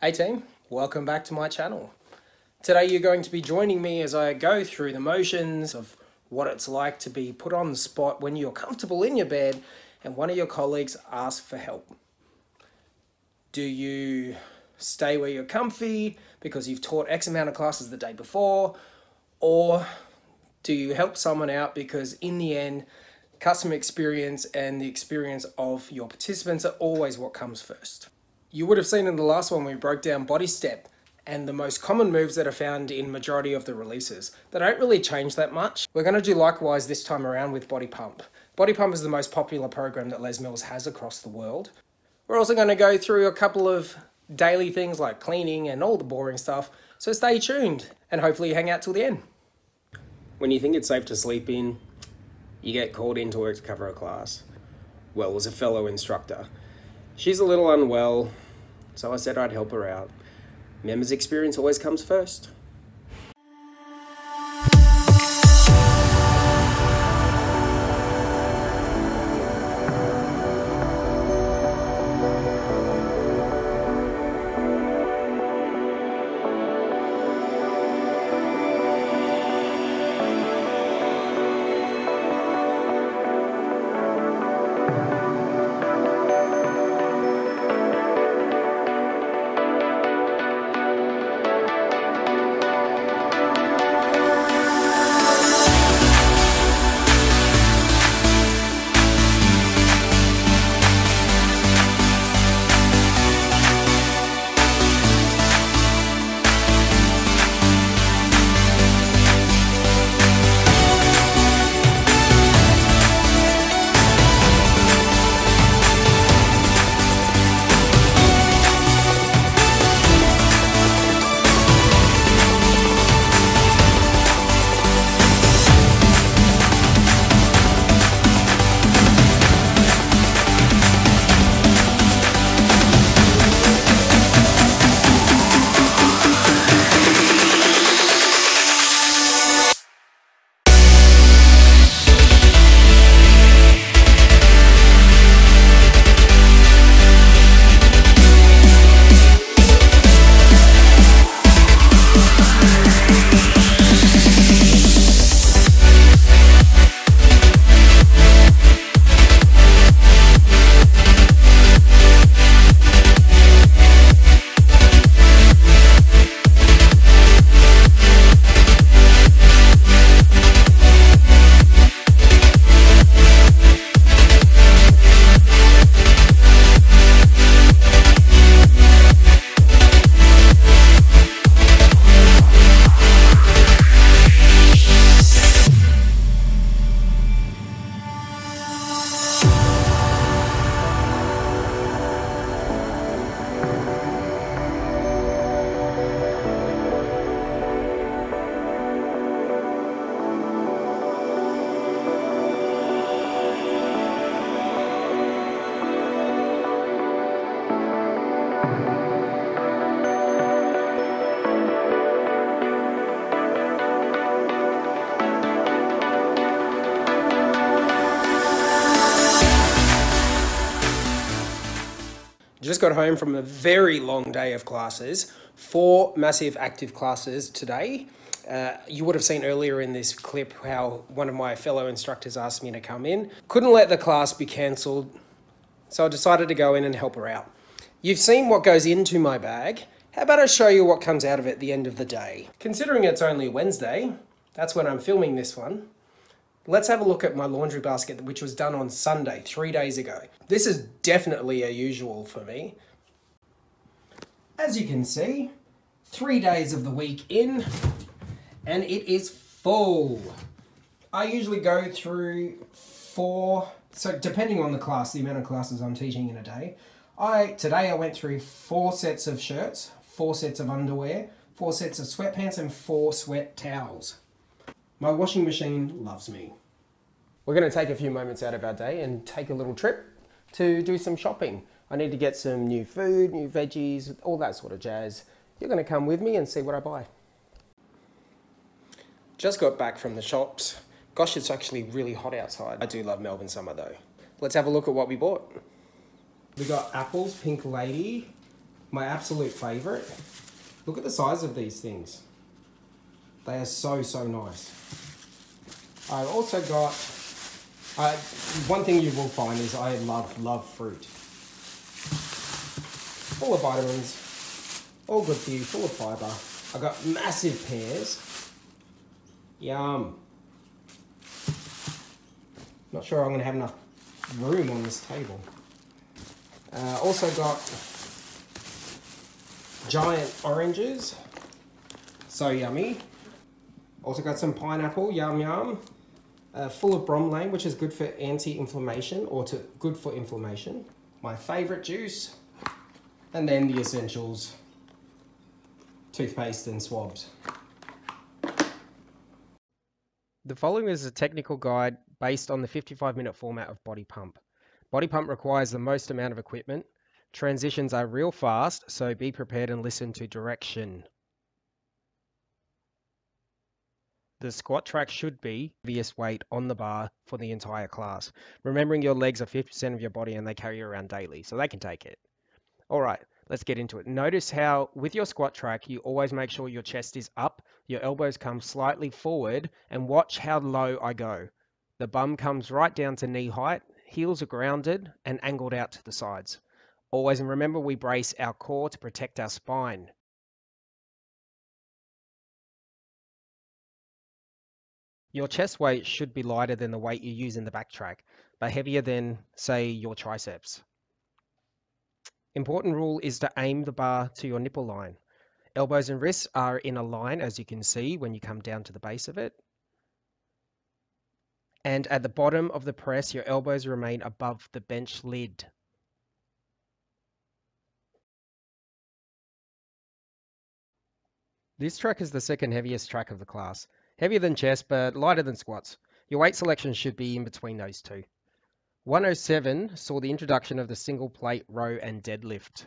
Hey team, welcome back to my channel. Today you're going to be joining me as I go through the motions of what it's like to be put on the spot when you're comfortable in your bed and one of your colleagues asks for help. Do you stay where you're comfy because you've taught X amount of classes the day before, or do you help someone out because in the end, customer experience and the experience of your participants are always what comes first? You would have seen in the last one we broke down body step and the most common moves that are found in majority of the releases. They don't really change that much. We're going to do likewise this time around with body pump. Body pump is the most popular program that Les Mills has across the world. We're also going to go through a couple of daily things like cleaning and all the boring stuff, so stay tuned and hopefully hang out till the end. When you think it's safe to sleep in, you get called into work to cover a class. Well, as a fellow instructor. She's a little unwell, so I said I'd help her out. Members' experience always comes first. Just got home from a very long day of classes, 4 massive active classes today. You would have seen earlier in this clip how one of my fellow instructors asked me to come in. Couldn't let the class be cancelled, so I decided to go in and help her out. You've seen what goes into my bag. How about I show you what comes out of it at the end of the day? Considering it's only Wednesday, that's when I'm filming this one, let's have a look at my laundry basket, which was done on Sunday, 3 days ago. This is definitely a usual for me. As you can see, 3 days of the week in, and it is full. I usually go through 4, so depending on the class, the amount of classes I'm teaching in a day. Today I went through 4 sets of shirts, 4 sets of underwear, 4 sets of sweatpants, and 4 sweat towels. My washing machine loves me. We're going to take a few moments out of our day and take a little trip to do some shopping. I need to get some new food, new veggies, all that sort of jazz. You're going to come with me and see what I buy. Just got back from the shops. Gosh, it's actually really hot outside. I do love Melbourne summer though. Let's have a look at what we bought. We got apples, Pink Lady, My absolute favorite. Look at the size of these things. They are so, so nice. I've also got, one thing you will find is I love fruit. Full of vitamins, all good for you, full of fiber. I've got massive pears. Yum. Not sure I'm going to have enough room on this table. Also got giant oranges. So yummy. Also got some pineapple, yum yum. Full of bromelain, which is good for anti-inflammation or good for inflammation. My favorite juice. And then the essentials, toothpaste and swabs. The following is a technical guide based on the 55-minute format of Body Pump. Body Pump requires the most amount of equipment. Transitions are real fast, so be prepared and listen to direction. The squat track should be the heaviest weight on the bar for the entire class. Remembering your legs are 50% of your body and they carry you around daily, so they can take it. All right, let's get into it. Notice how with your squat track, you always make sure your chest is up, your elbows come slightly forward, and watch how low I go. The bum comes right down to knee height, heels are grounded and angled out to the sides. Always, and remember, we brace our core to protect our spine. Your chest weight should be lighter than the weight you use in the back track, but heavier than, say, your triceps. Important rule is to aim the bar to your nipple line. Elbows and wrists are in a line, as you can see when you come down to the base of it. And at the bottom of the press, your elbows remain above the bench lid. This track is the second heaviest track of the class. Heavier than chest, but lighter than squats. Your weight selection should be in between those two. 107 saw the introduction of the single plate row and deadlift.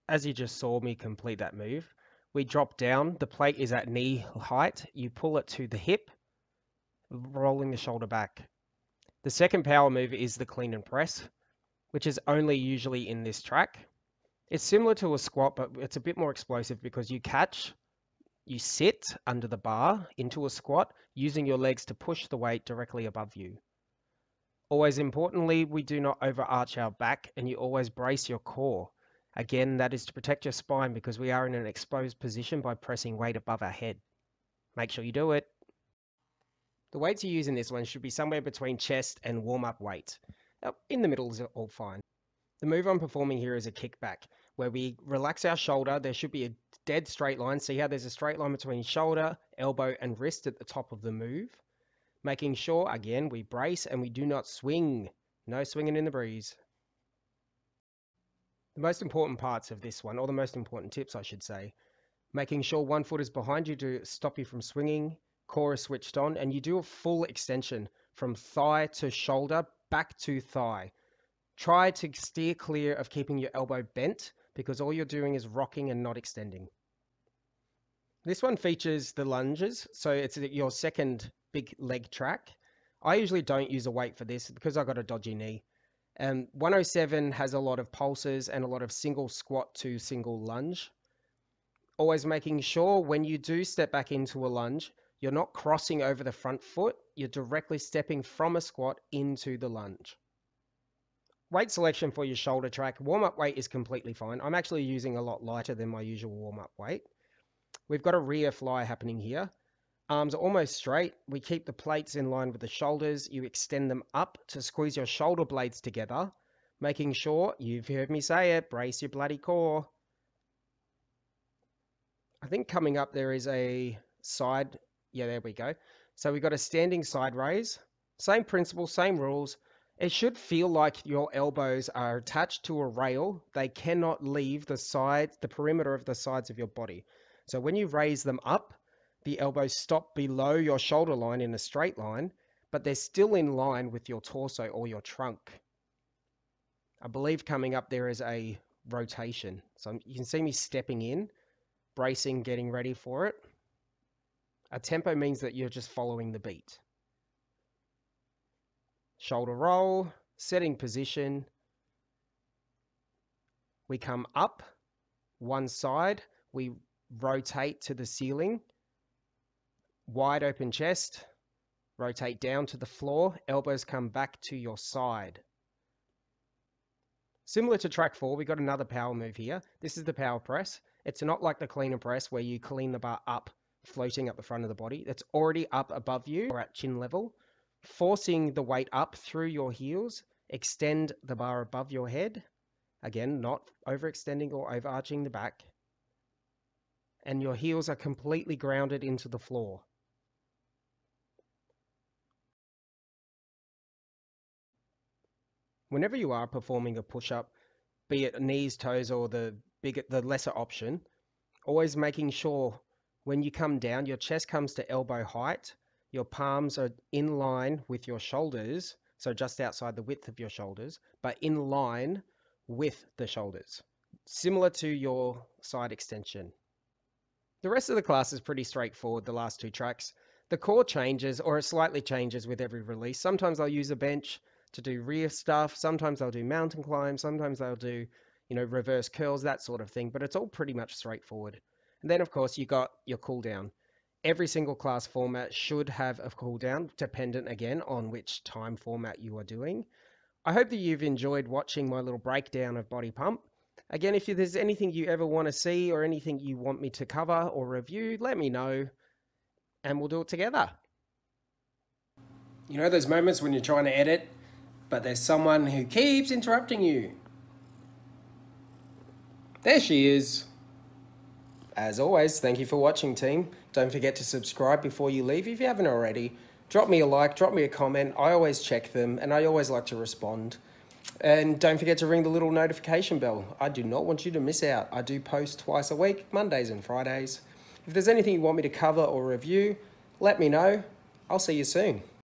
As you just saw me complete that move, we drop down, the plate is at knee height, you pull it to the hip, rolling the shoulder back. The second power move is the clean and press, which is only usually in this track. It's similar to a squat, but it's a bit more explosive because you sit under the bar into a squat, using your legs to push the weight directly above you. Always importantly, we do not overarch our back and you always brace your core. Again, that is to protect your spine because we are in an exposed position by pressing weight above our head. Make sure you do it. The weights you use in this one should be somewhere between chest and warm-up weight. In the middle is all fine. The move I'm performing here is a kickback, where we relax our shoulder. There should be a dead straight line. See how there's a straight line between shoulder, elbow, and wrist at the top of the move. Making sure, again, we brace and we do not swing. No swinging in the breeze. The most important parts of this one, or the most important tips, I should say, making sure one foot is behind you to stop you from swinging, core is switched on, and you do a full extension from thigh to shoulder, back to thigh. Try to steer clear of keeping your elbow bent because all you're doing is rocking and not extending. This one features the lunges, so it's your second big leg track. I usually don't use a weight for this because I got a dodgy knee. 107 has a lot of pulses and a lot of single squat to single lunge. Always making sure when you do step back into a lunge, you're not crossing over the front foot, you're directly stepping from a squat into the lunge. Weight selection for your shoulder track. Warm-up weight is completely fine. I'm actually using a lot lighter than my usual warm-up weight. We've got a rear fly happening here. Arms are almost straight. We keep the plates in line with the shoulders. You extend them up to squeeze your shoulder blades together, making sure, you've heard me say it, brace your bloody core. I think coming up there is a side, yeah, there we go. So we've got a standing side raise. Same principle, same rules. It should feel like your elbows are attached to a rail. They cannot leave the perimeter of the sides of your body. So when you raise them up, the elbows stop below your shoulder line in a straight line, but they're still in line with your torso or your trunk. I believe coming up there is a rotation. So you can see me stepping in, bracing, getting ready for it. A tempo means that you're just following the beat. Shoulder roll, setting position. We come up, one side, we rotate to the ceiling, wide open chest, rotate down to the floor, elbows come back to your side. Similar to track 4, we got another power move here. This is the power press. It's not like the cleaner press where you clean the bar up, floating up the front of the body. It's already up above you or at chin level. Forcing the weight up through your heels, extend the bar above your head. Again, not overextending or overarching the back. And your heels are completely grounded into the floor. Whenever you are performing a push-up, be it knees, toes, or the lesser option, always making sure when you come down, your chest comes to elbow height, your palms are in line with your shoulders, so just outside the width of your shoulders, but in line with the shoulders, similar to your side extension. The rest of the class is pretty straightforward, the last 2 tracks. The core changes, or it slightly changes with every release. Sometimes I'll use a bench to do rear stuff. Sometimes I'll do mountain climbs. Sometimes I'll do, reverse curls, that sort of thing. But it's all pretty much straightforward. And then, of course, you got your cool down. Every single class format should have a cool down, dependent, again, on which time format you are doing. I hope that you've enjoyed watching my little breakdown of body pump. Again, if there's anything you ever want to see or anything you want me to cover or review, let me know and we'll do it together. You know those moments when you're trying to edit, but there's someone who keeps interrupting you? There she is. As always, thank you for watching, team. Don't forget to subscribe before you leave if you haven't already. Drop me a like, drop me a comment. I always check them and I always like to respond. And don't forget to ring the little notification bell. I do not want you to miss out. I do post twice a week, Mondays and Fridays. If there's anything you want me to cover or review, let me know. I'll see you soon.